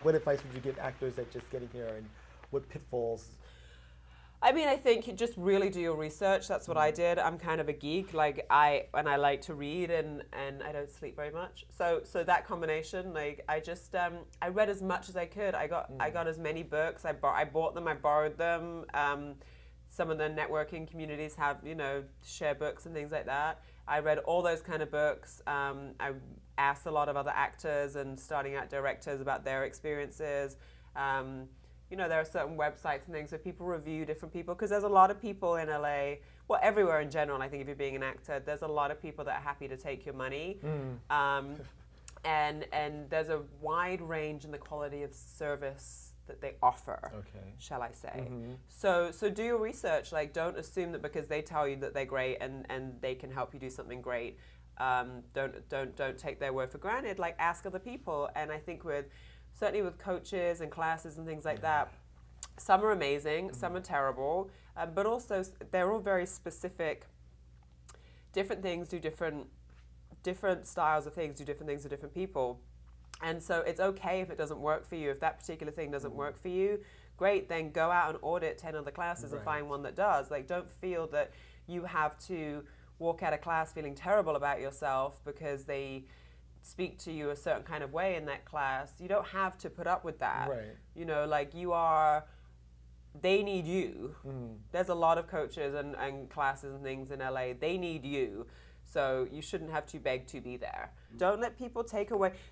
What advice would you give actors that just getting here, and what pitfalls? I mean, I think you just really do your research. That's what I did. I'm kind of a geek. Like I like to read, and I don't sleep very much. So that combination, like I just I read as much as I could. I got as many books. I bought them. I borrowed them. Some of the networking communities have, share books and things like that. I read all those kind of books. I asked a lot of other actors and starting out directors about their experiences. There are certain websites and things where people review different people, because there's a lot of people in LA, well, everywhere in general. I think if you're being an actor, there's a lot of people that are happy to take your money. And there's a wide range in the quality of service that they offer, shall I say. So do your research. Like, don't assume that because they tell you that they're great and they can help you do something great. Don't take their word for granted. Like, ask other people. And I think certainly with coaches and classes and things like that, some are amazing, some are terrible, but also they're all very specific. Different things do different styles of things, do different things to different people. And so it's okay if it doesn't work for you. If that particular thing doesn't work for you, great, then go out and audit 10 other classes and find one that does. Like, don't feel that you have to walk out of class feeling terrible about yourself because they speak to you a certain kind of way in that class. You don't have to put up with that. They need you. There's a lot of coaches and classes and things in LA. They need you. So you shouldn't have to beg to be there. Don't let people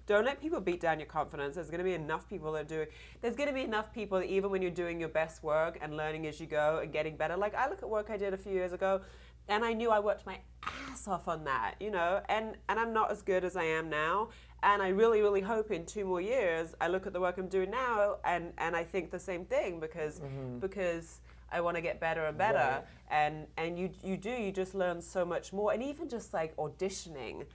don't let people beat down your confidence. There's going to be enough people there's going to be enough people that even when you're doing your best work and learning as you go and getting better. Like, I look at work I did a few years ago, and I knew I worked my ass off on that, and I'm not as good as I am now. And I really, really hope in 2 more years, I look at the work I'm doing now and I think the same thing because I want to get better and better. Right. And you just learn so much more. And even just like auditioning,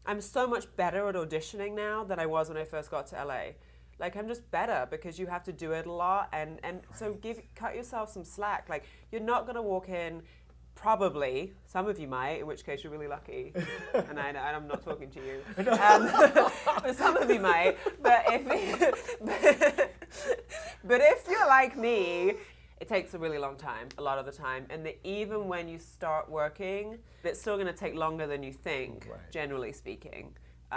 I'm so much better at auditioning now than I was when I first got to LA. Like, I'm just better because you have to do it a lot. And so cut yourself some slack. Like, you're not going to walk in. Probably, some of you might, in which case you're really lucky, and I'm not talking to you. But some of you might. But if you're like me, it takes a really long time, a lot of the time, and even when you start working, it's still going to take longer than you think, generally speaking.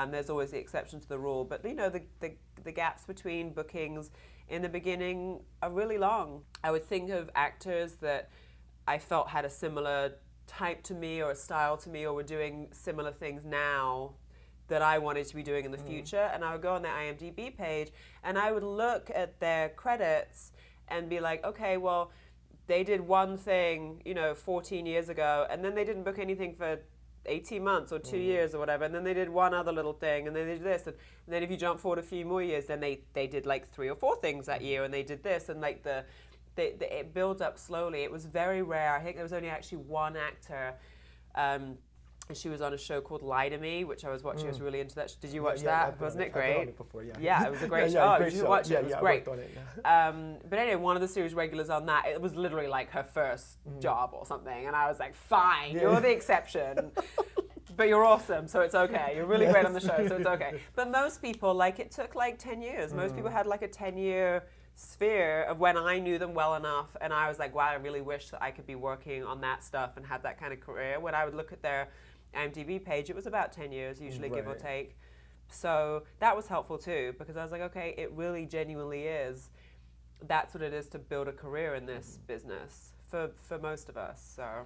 There's always the exception to the rule, but the gaps between bookings in the beginning are really long. I would think of actors that I felt had a similar type to me or a style to me or were doing similar things now that I wanted to be doing in the future. And I would go on their IMDb page and I would look at their credits and be like, okay, well, they did one thing, 14 years ago, and then they didn't book anything for 18 months or 2 years or whatever, and then they did one other little thing, and then they did this, and then if you jump forward a few more years, then they did like 3 or 4 things that year, and they did this, and like it builds up slowly. It was very rare. I think there was only actually one actor, and she was on a show called Lie to Me, which I was watching. I was really into that. Did you watch that? Wasn't it great? I've been on it before, yeah, it was a great show. Great you should show. watch it. It was great. I worked on it, but anyway, one of the series regulars on that, it was literally like her first job or something, and I was like, fine, you're the exception. But you're awesome, so it's okay. You're really great on the show, so it's okay. But most people, like, it took like 10 years. Most people had like a 10-year sphere of when I knew them well enough, and I was like, wow, I really wish that I could be working on that stuff and have that kind of career. When I would look at their IMDb page, it was about 10 years, usually, give or take. So that was helpful too, because I was like, okay, it really genuinely is. That's what it is to build a career in this business for most of us, so.